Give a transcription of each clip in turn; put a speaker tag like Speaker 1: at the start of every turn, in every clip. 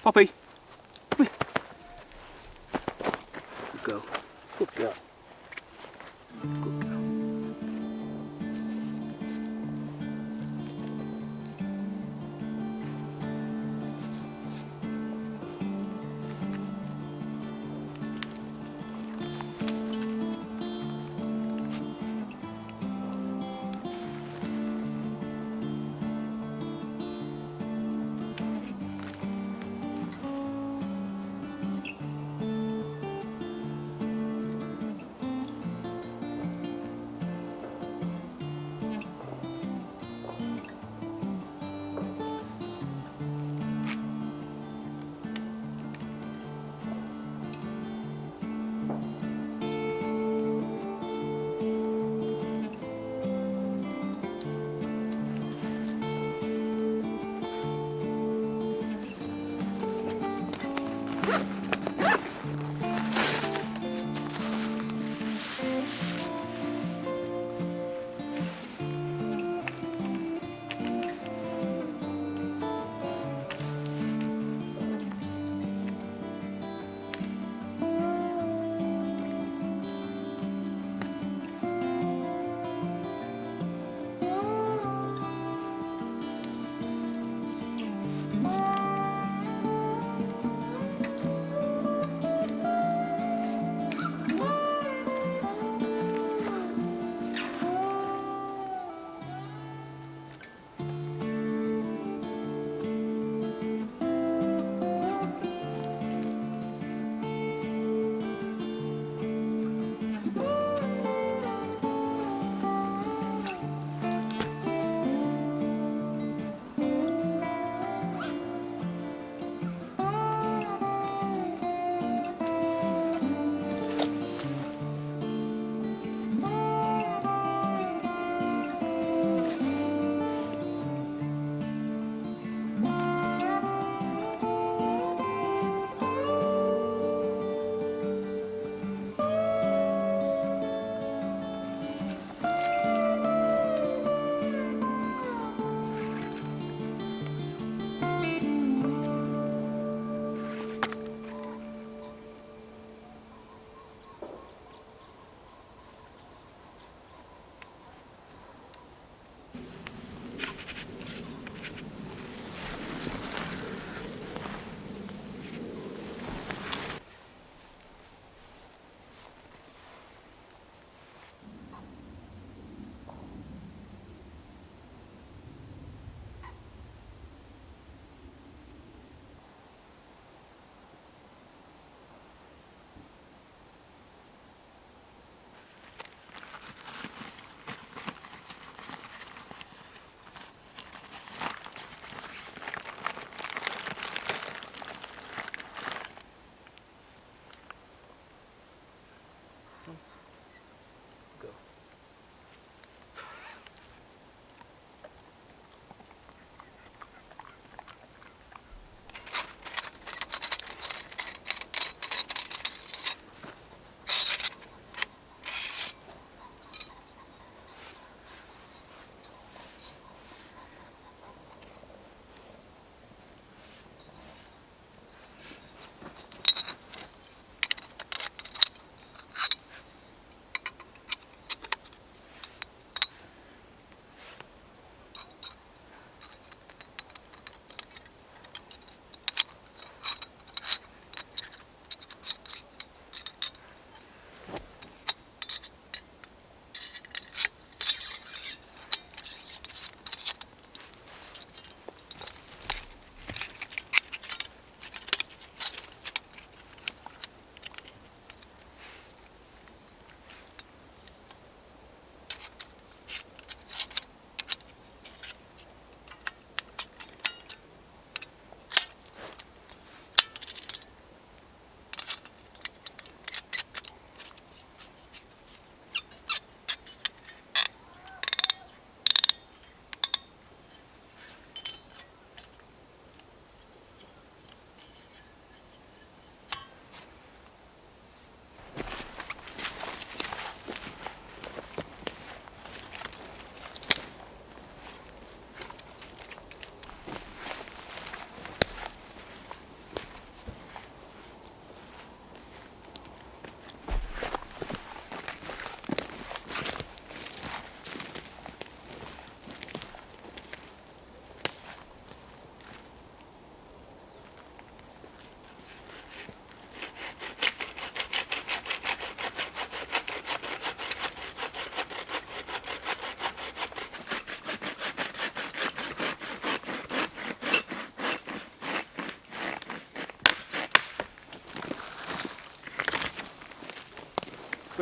Speaker 1: Poppy. Come here. Good girl. Good girl. Good girl.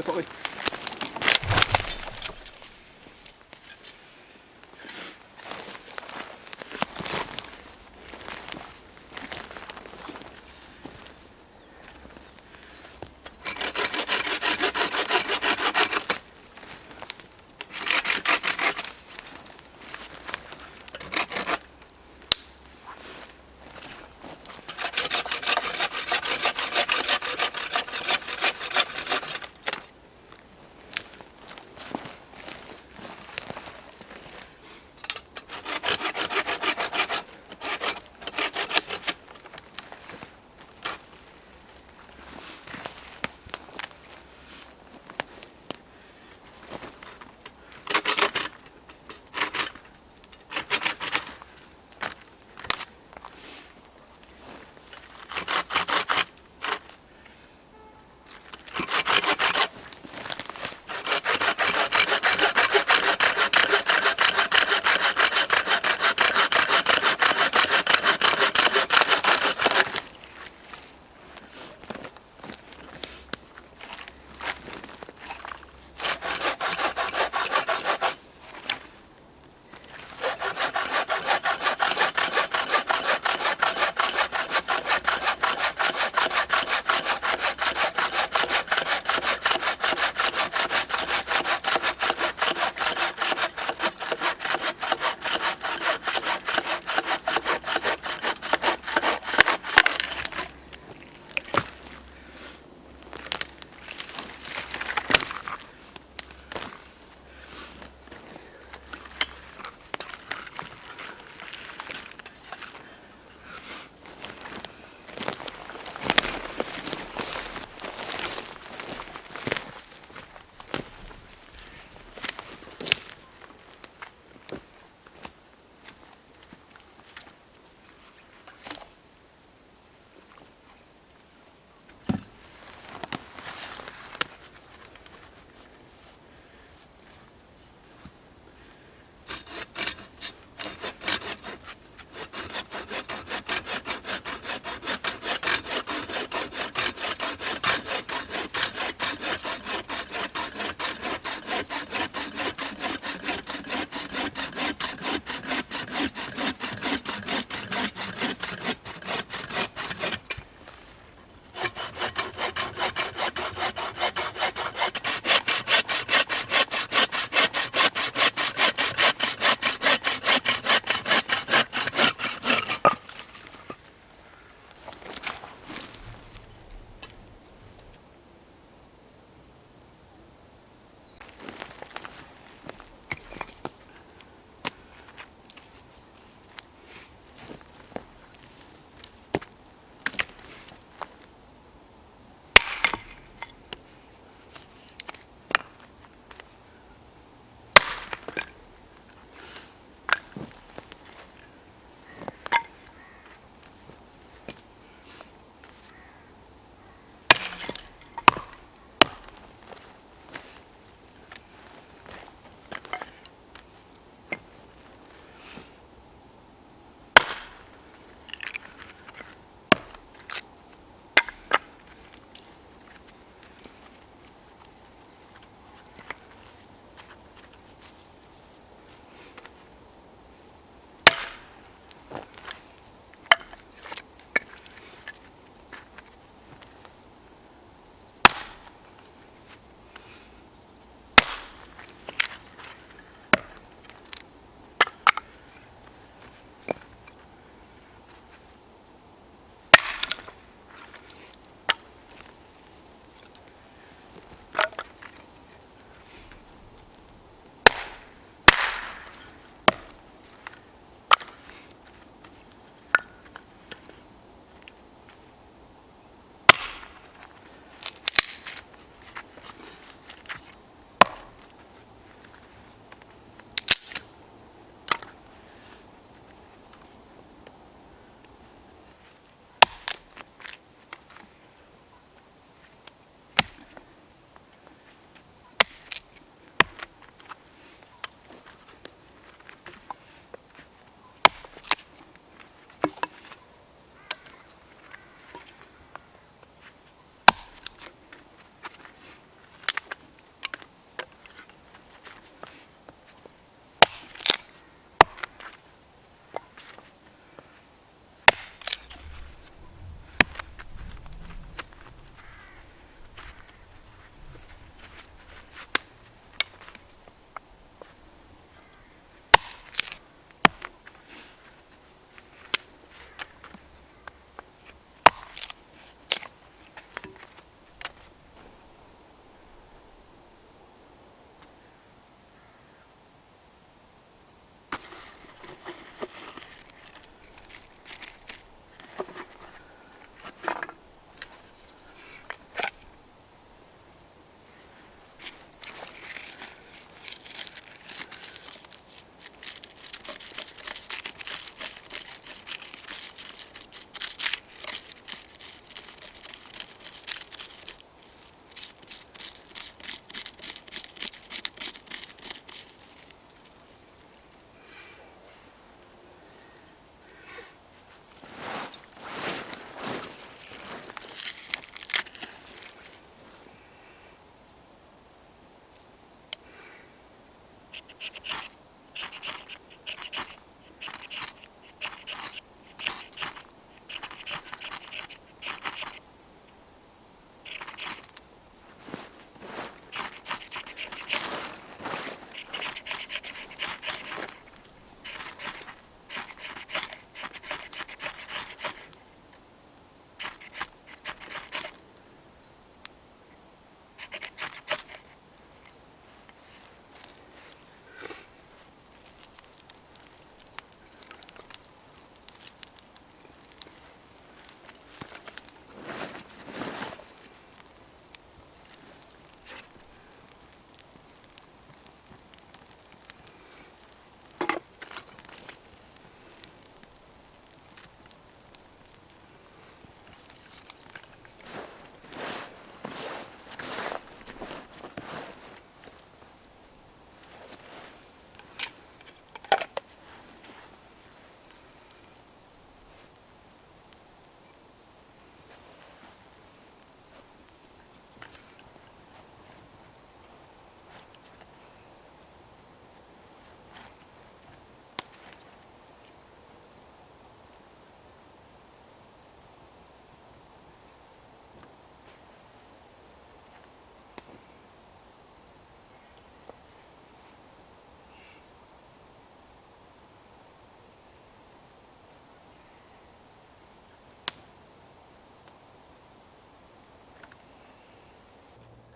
Speaker 1: Oj.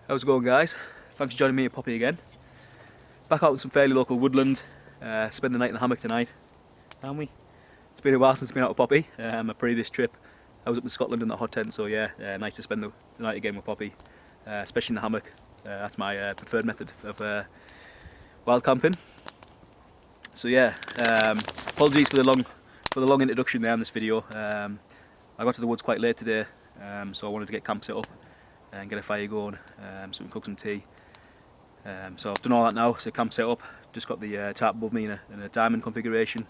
Speaker 2: How's it going, guys? Thanks for joining me and Poppy again. Back out in some fairly local woodland. Spend the night in the hammock tonight, aren't we? It's been a while since I've been out with Poppy. My previous trip I was up in Scotland in the hot tent, so yeah, nice to spend the night again with Poppy, especially in the hammock. That's my preferred method of wild camping. So yeah, apologies for the long introduction there in this video. I got to the woods quite late today, so I wanted to get camp set up and get a fire going, so we can cook some tea. So I've done all that now, so camp set up. Just got the tarp above me in a diamond configuration.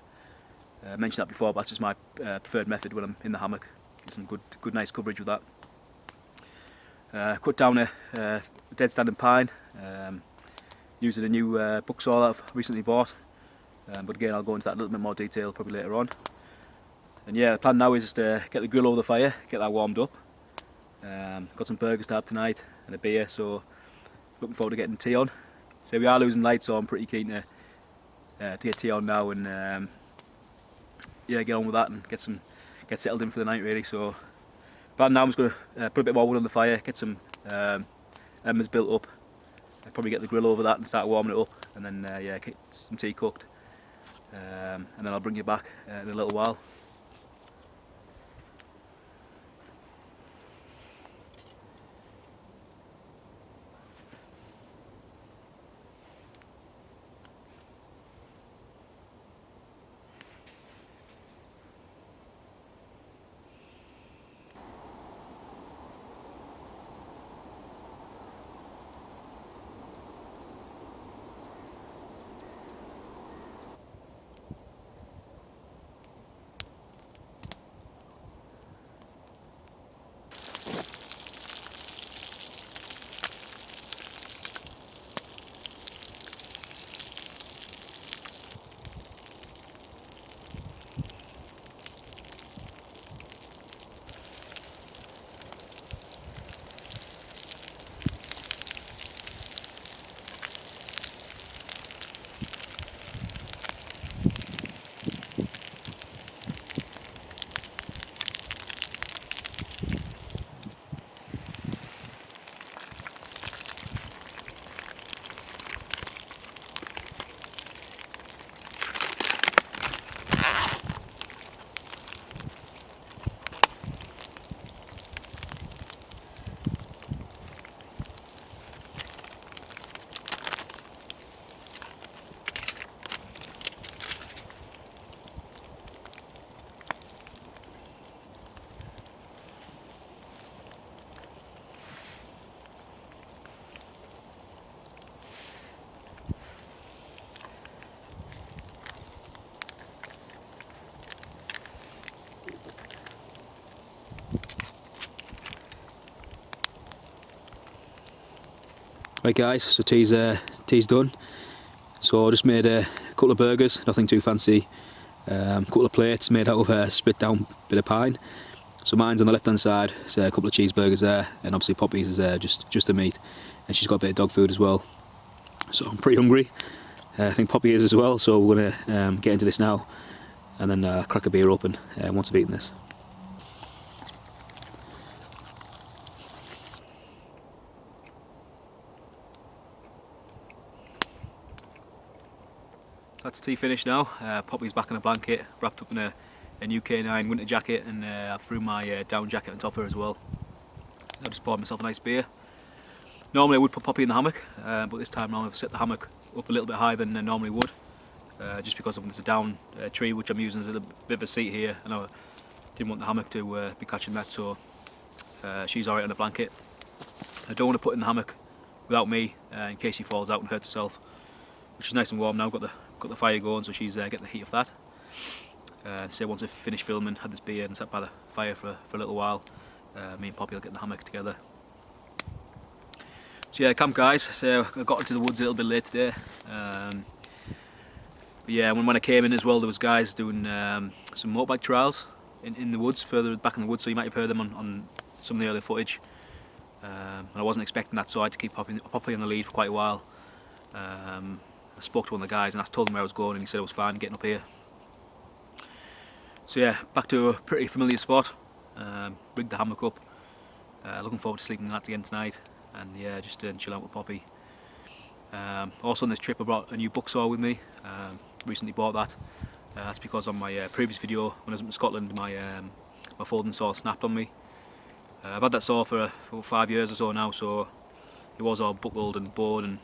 Speaker 2: I mentioned that before, but that's just my preferred method when I'm in the hammock. Get some good nice coverage with that. Cut down a dead standing pine, using a new buck saw that I've recently bought. But again, I'll go into that in a little bit more detail probably later on. And yeah, the plan now is just to get the grill over the fire, get that warmed up. Got some burgers to have tonight and a beer, so looking forward to getting tea on. So we are losing light, so I'm pretty keen to get tea on now and yeah, get on with that and get settled in for the night really. So plan now, I'm just going to put a bit more wood on the fire, get some embers built up, probably get the grill over that and start warming it up, and then yeah, get some tea cooked, and then I'll bring you back in a little while. Right guys, so tea's done. So I just made a couple of burgers, nothing too fancy. Couple of plates made out of a split down bit of pine. So mine's on the left hand side, so a couple of cheeseburgers there, and obviously Poppy's is just the meat, and she's got a bit of dog food as well. So I'm pretty hungry. I think Poppy is as well, so we're gonna get into this now, and then crack a beer open once I've eaten this. That's tea finished now. Poppy's back in a blanket, wrapped up in a new K9 winter jacket, and I threw my down jacket on top of her as well. I just poured myself a nice beer. Normally I would put Poppy in the hammock, but this time around I've set the hammock up a little bit higher than I normally would, just because there's a down tree which I'm using as a bit of a seat here, and I didn't want the hammock to be catching that, so she's alright on the blanket. I don't want to put in the hammock without me, in case she falls out and hurts herself, which is nice and warm now. Got the fire going, so she's getting the heat of that. So once I've finished filming, had this beer and sat by the fire for a little while, me and Poppy will get in the hammock together. So yeah, camp guys. So I got into the woods a little bit late today. But yeah, when I came in as well, there was guys doing some motorbike trials in the woods, further back in the woods, so you might have heard them on some of the earlier footage. And I wasn't expecting that, so I had to keep Poppy on the lead for quite a while. I spoke to one of the guys and I told him where I was going, and he said it was fine getting up here. So yeah, back to a pretty familiar spot. Rigged the hammock up. Looking forward to sleeping in that again tonight. and yeah, just chill out with Poppy. Also on this trip I brought a new book saw with me. Recently bought that. That's because on my previous video when I was up in Scotland, my folding saw snapped on me. I've had that saw for 5 years or so now, so it was all buckled and bored, and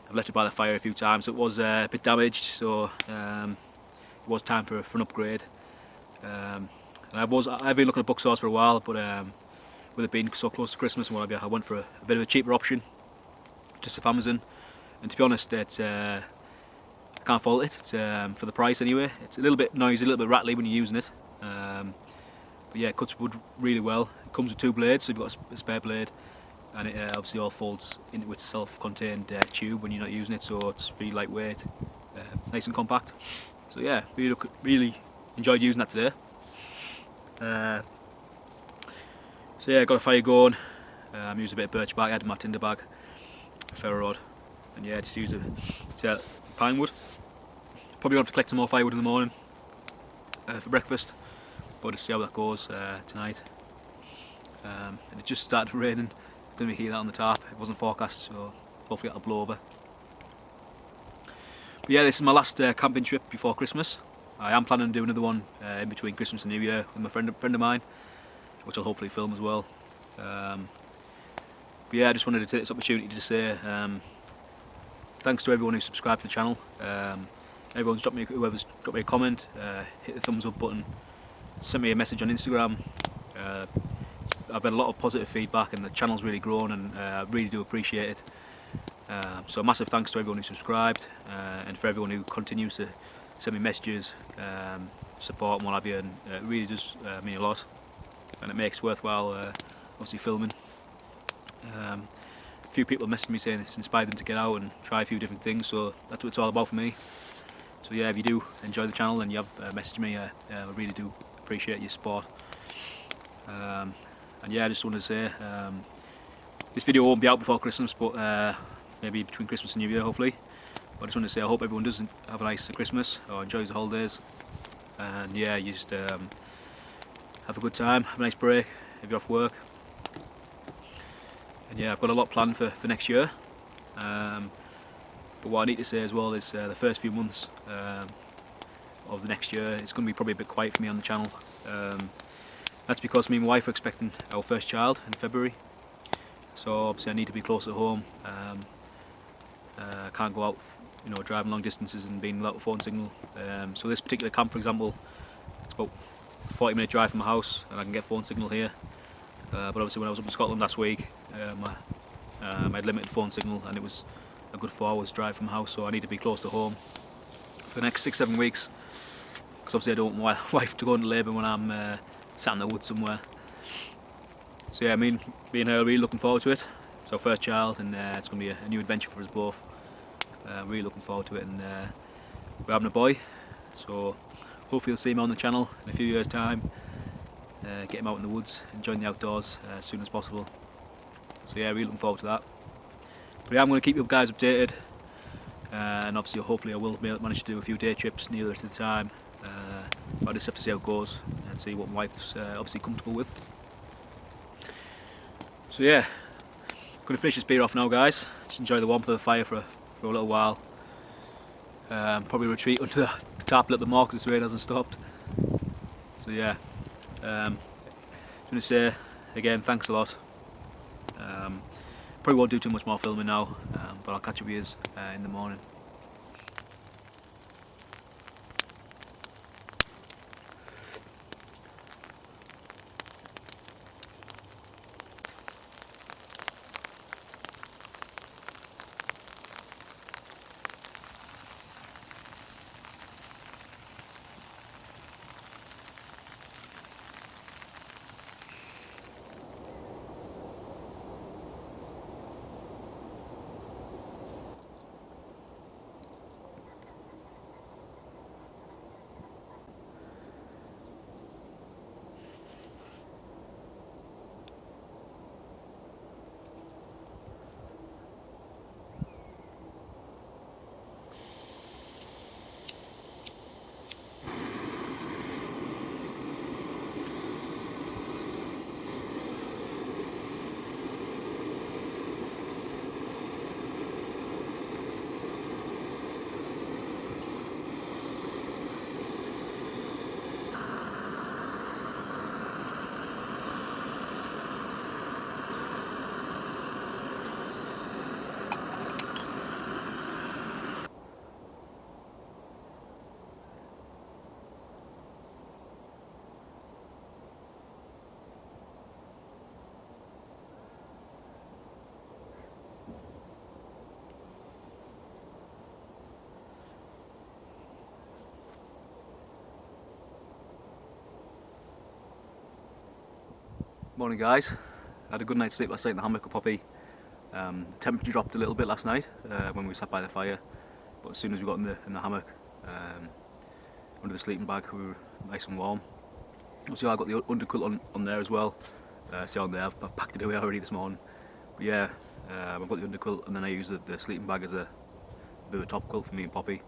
Speaker 2: I've left it by the fire a few times. It was a bit damaged, so it was time for an upgrade. And I've been looking at book saws for a while, but with it being so close to Christmas and what have you, I went for a bit of a cheaper option, just off Amazon. And to be honest, it's I can't fault it. It's for the price anyway. It's a little bit noisy, a little bit rattly when you're using it. But yeah, it cuts wood really well. It comes with 2 blades, so you've got a spare blade, and it obviously all folds into its self-contained tube when you're not using it, so it's really lightweight, nice and compact. So yeah, really enjoyed using that today. So yeah, got a fire going. Used a bit of birch bark, added my tinder bag, a ferro rod, and yeah, just used a pine wood. Probably going to collect some more firewood in the morning for breakfast, but to see how that goes tonight. And it just started raining. Didn't really hear that on the tarp. It wasn't forecast, so hopefully that'll blow over. But yeah, this is my last camping trip before Christmas. I am planning to do another one in between Christmas and New Year with my friend of mine, which I'll hopefully film as well. But yeah, I just wanted to take this opportunity to say thanks to everyone who subscribed to the channel. Whoever's dropped me a comment, hit the thumbs up button, sent me a message on Instagram. I've had a lot of positive feedback, and the channel's really grown, and I really do appreciate it. So a massive thanks to everyone who subscribed, and for everyone who continues to send me messages, support and what have you, and it really does mean a lot, and it makes it worthwhile obviously filming. A few people messaged me saying it's inspired them to get out and try a few different things, so that's what it's all about for me. So yeah, if you do enjoy the channel and you have messaged me, I really do appreciate your support. And yeah, I just wanted to say this video won't be out before Christmas, but maybe between Christmas and New Year hopefully. But I just wanted to say I hope everyone does have a nice Christmas or enjoys the holidays, and yeah, you just have a good time, have a nice break if you're off work. And yeah, I've got a lot planned for next year, but what I need to say as well is the first few months of the next year it's going to be probably a bit quiet for me on the channel. That's because me and my wife are expecting our first child in February, so obviously I need to be close at home. I can't go out, driving long distances and being without a phone signal. So this particular camp, for example, it's about a 40-minute drive from my house, and I can get phone signal here. But obviously when I was up in Scotland last week, I had limited phone signal, and it was a good 4 hours drive from my house, so I need to be close to home for the next 6-7 weeks, because obviously I don't want my wife to go into labour when I'm sat in the woods somewhere. So yeah, me and her are really looking forward to it. It's our first child, and it's going to be a new adventure for us both. Really looking forward to it, and we're having a boy, so hopefully you'll see him on the channel in a few years time. Get him out in the woods, enjoying the outdoors as soon as possible. So yeah, really looking forward to that. But yeah, I'm going to keep you guys updated, and obviously hopefully I will manage to do a few day trips nearer to the time. But I just have to see how it goes and see what my wife's obviously comfortable with. So yeah, I'm going to finish this beer off now, guys. Just enjoy the warmth of the fire for a little while. Probably retreat under the tarp a little bit more because this rain hasn't stopped. So yeah, just want to say again, thanks a lot. Probably won't do too much more filming now, but I'll catch up with you in the morning. Morning guys. I had a good night's sleep last night in the hammock with Poppy. The temperature dropped a little bit last night when we sat by the fire, but as soon as we got in the hammock, under the sleeping bag, we were nice and warm. Also, I got the underquilt on there as well. See on there, I've packed it away already this morning. But yeah, I've got the underquilt, and then I use the sleeping bag as a bit of a top quilt for me and Poppy.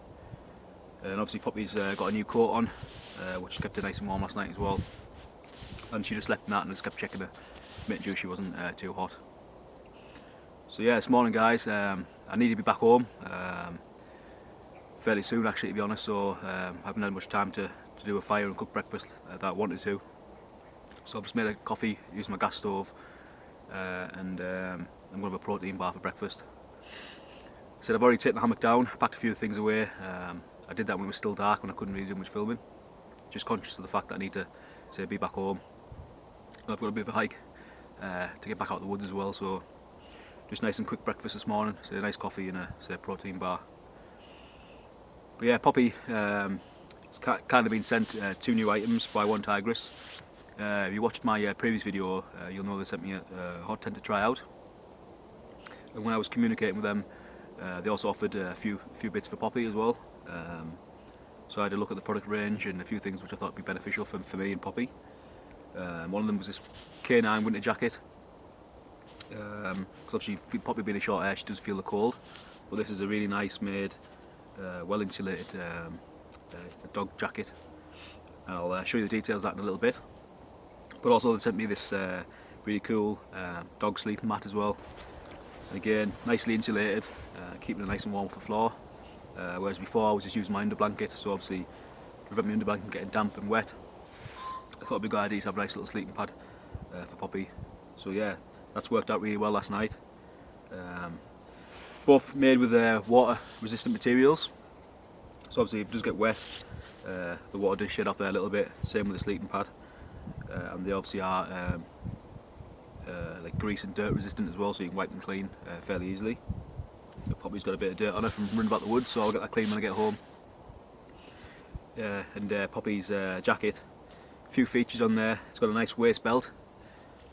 Speaker 2: And obviously Poppy's got a new coat on, which kept her nice and warm last night as well. And she just slept in that and just kept checking her, making sure she wasn't too hot. So yeah, this morning guys, I need to be back home fairly soon actually, to be honest, so I haven't had much time to do a fire and cook breakfast that I wanted to. So I've just made a coffee using my gas stove, and I'm going to have a protein bar for breakfast. So I've already taken the hammock down, packed a few things away. I did that when it was still dark, when I couldn't really do much filming. Just conscious of the fact that I need to be back home. I've got a bit of a hike to get back out of the woods as well, so just nice and quick breakfast this morning, so a nice coffee and a protein bar. But yeah, Poppy has kind of been sent 2 new items by One Tigris. If you watched my previous video, you'll know they sent me a hot tent to try out. And when I was communicating with them, they also offered a few bits for Poppy as well. So I had a look at the product range and a few things which I thought would be beneficial for me and Poppy. One of them was this K9 winter jacket. Because obviously Poppy being a short hair, she does feel the cold. But this is a really nice made, well insulated dog jacket. I'll show you the details of that in a little bit. But also they sent me this really cool dog sleeping mat as well. And again, nicely insulated, keeping it nice and warm off the floor. Whereas before I was just using my underblanket, so obviously prevent my underblanket from getting damp and wet. I thought it'd be a good idea to have a nice little sleeping pad for Poppy. So yeah, that's worked out really well last night. Both made with water resistant materials. So obviously if it does get wet, the water does shed off there a little bit. Same with the sleeping pad. And they obviously are like grease and dirt resistant as well, so you can wipe them clean fairly easily. But Poppy's got a bit of dirt on her from running about the woods, so I'll get that clean when I get home. And Poppy's jacket, a few features on there. It's got a nice waist belt,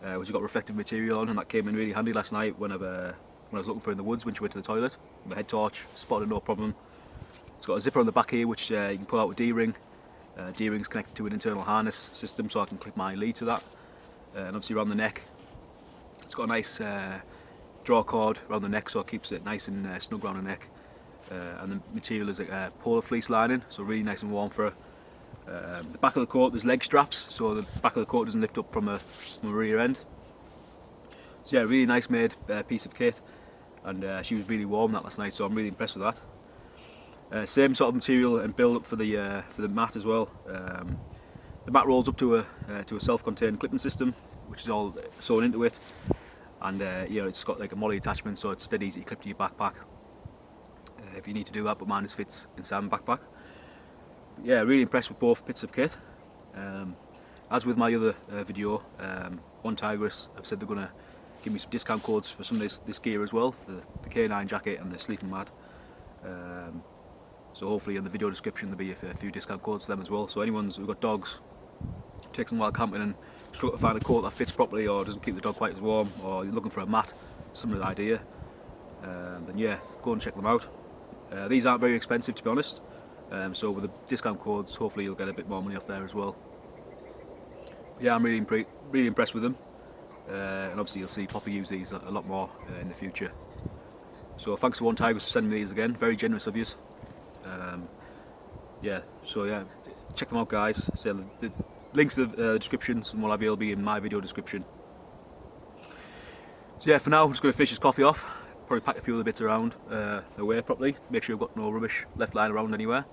Speaker 2: which has got reflective material on, and that came in really handy last night when I was looking for her in the woods when she went to the toilet. My head torch spotted no problem. It's got a zipper on the back here which you can pull out with D-ring. D-ring's connected to an internal harness system, so I can clip my lead to that. And obviously around the neck, it's got a nice draw cord around the neck, so it keeps it nice and snug around the neck. And the material is like a polar fleece lining, so really nice and warm for her. The back of the coat, there's leg straps, so the back of the coat doesn't lift up from the rear end. So yeah, really nice made piece of kit, and she was really warm that last night, so I'm really impressed with that. Same sort of material and build up for the mat as well. The mat rolls up to a self-contained clipping system, which is all sewn into it, and you know, it's got like a molly attachment, so it's dead easy to clip to your backpack if you need to do that. But mine just fits inside my backpack. But yeah, really impressed with both bits of kit. As with my other video, One Tigris have said they're going to give me some discount codes for some of this gear as well, the K9 jacket and the sleeping mat. So hopefully in the video description there'll be a few discount codes for them as well. So anyone who's got dogs, takes them while camping and struggle to find a coat that fits properly or doesn't keep the dog quite as warm, or you're looking for a mat, similar idea, then yeah, go and check them out. These aren't very expensive, to be honest, so with the discount codes hopefully you'll get a bit more money off there as well. But yeah, I'm really impressed with them, and obviously you'll see Poppy use these a lot more in the future. So thanks to One Tigris for sending me these again, very generous of you. Yeah, so yeah, check them out guys. So the links to the descriptions and what have you will be in my video description. So yeah, for now I'm just going to finish this coffee off, probably pack a few other bits around away properly, make sure I've got no rubbish left lying around anywhere,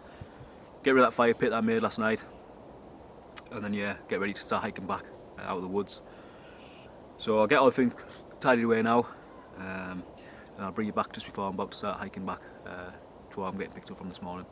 Speaker 2: get rid of that fire pit that I made last night, and then yeah, get ready to start hiking back out of the woods. So I'll get everything tidied away now, and I'll bring you back just before I'm about to start hiking back to where I'm getting picked up from this morning.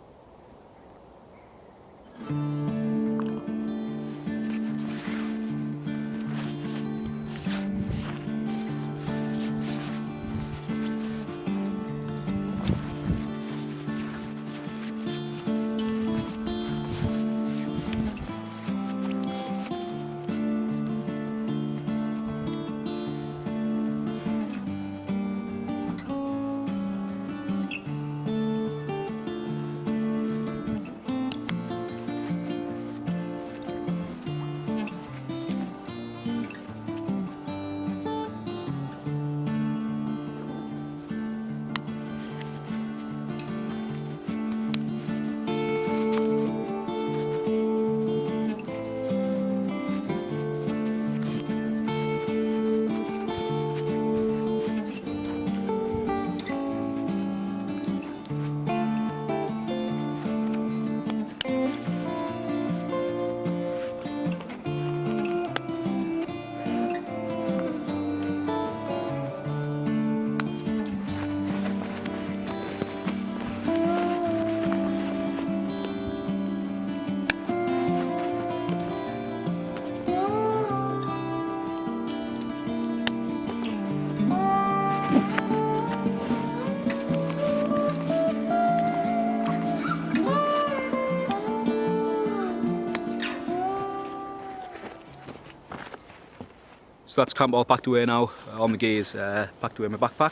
Speaker 2: So that's camp all packed away now. All my gear is packed away in my backpack.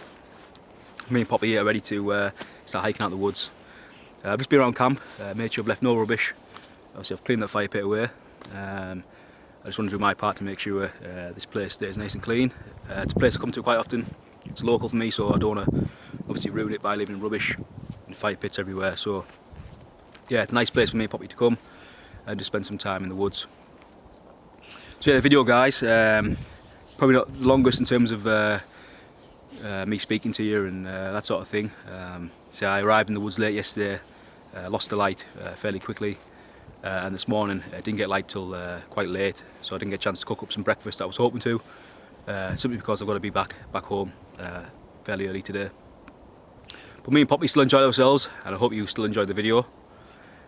Speaker 2: Me and Poppy here ready to start hiking out the woods. I've just been around camp, made sure I've left no rubbish. Obviously I've cleaned that fire pit away. I just want to do my part to make sure this place stays nice and clean. It's a place I come to quite often. It's local for me, so I don't want to obviously ruin it by leaving rubbish and fire pits everywhere. So yeah, it's a nice place for me and Poppy to come and just spend some time in the woods. So yeah, the video guys, probably not the longest in terms of me speaking to you and that sort of thing. So I arrived in the woods late yesterday, lost the light fairly quickly, and this morning I didn't get light till quite late, so I didn't get a chance to cook up some breakfast that I was hoping to, simply because I've got to be back home fairly early today. But me and Poppy still enjoyed ourselves, and I hope you still enjoyed the video.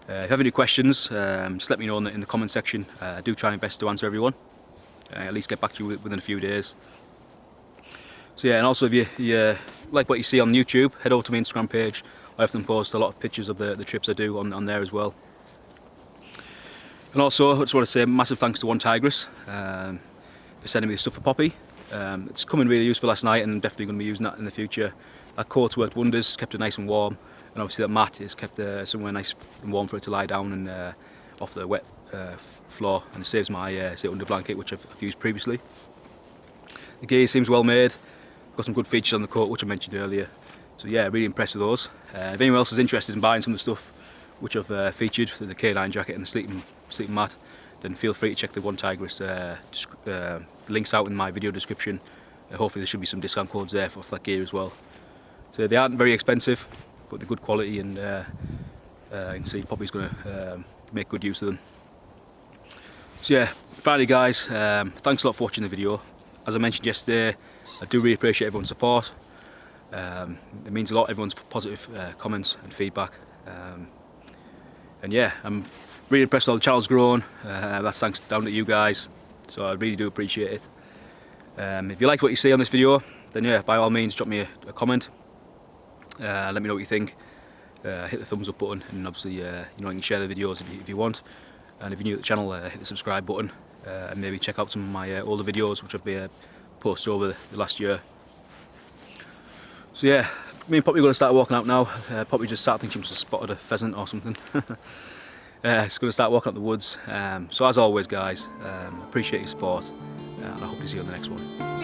Speaker 2: If you have any questions, just let me know in the comment section. I do try my best to answer everyone, at least get back to you within a few days. So yeah, and also if you like what you see on YouTube, head over to my Instagram page. I often post a lot of pictures of the trips I do on there as well. And also, I just want to say massive thanks to One Tigris for sending me the stuff for Poppy. It's come in really useful last night, and I'm definitely going to be using that in the future. That coat's worked wonders, kept it nice and warm, and obviously that mat is kept somewhere nice and warm for it to lie down and off the wet floor, and it saves my under blanket, which I've used previously. The gear seems well made. Got some good features on the coat, which I mentioned earlier. So yeah, really impressed with those. If anyone else is interested in buying some of the stuff which I've featured, the K9 jacket and the sleeping mat, then feel free to check the One Tigris links out in my video description. Hopefully there should be some discount codes there for that gear as well. So they aren't very expensive, but they're good quality, and you can see Poppy's going to make good use of them. So yeah, finally guys, thanks a lot for watching the video. As I mentioned yesterday, I do really appreciate everyone's support. It means a lot, everyone's positive comments and feedback. And yeah, I'm really impressed with how the channel's grown. That's thanks down to you guys, so I really do appreciate it. If you like what you see on this video, then yeah, by all means drop me a comment. Let me know what you think. Hit the thumbs up button, and obviously you can share the videos if you want. And if you're new to the channel, hit the subscribe button, and maybe check out some of my older videos which I've posted over the last year. So yeah, me and Poppy are going to start walking out now. Poppy just started thinking she must have spotted a pheasant or something. It's going to start walking up the woods. So as always guys, appreciate your support, and I hope to see you on the next one.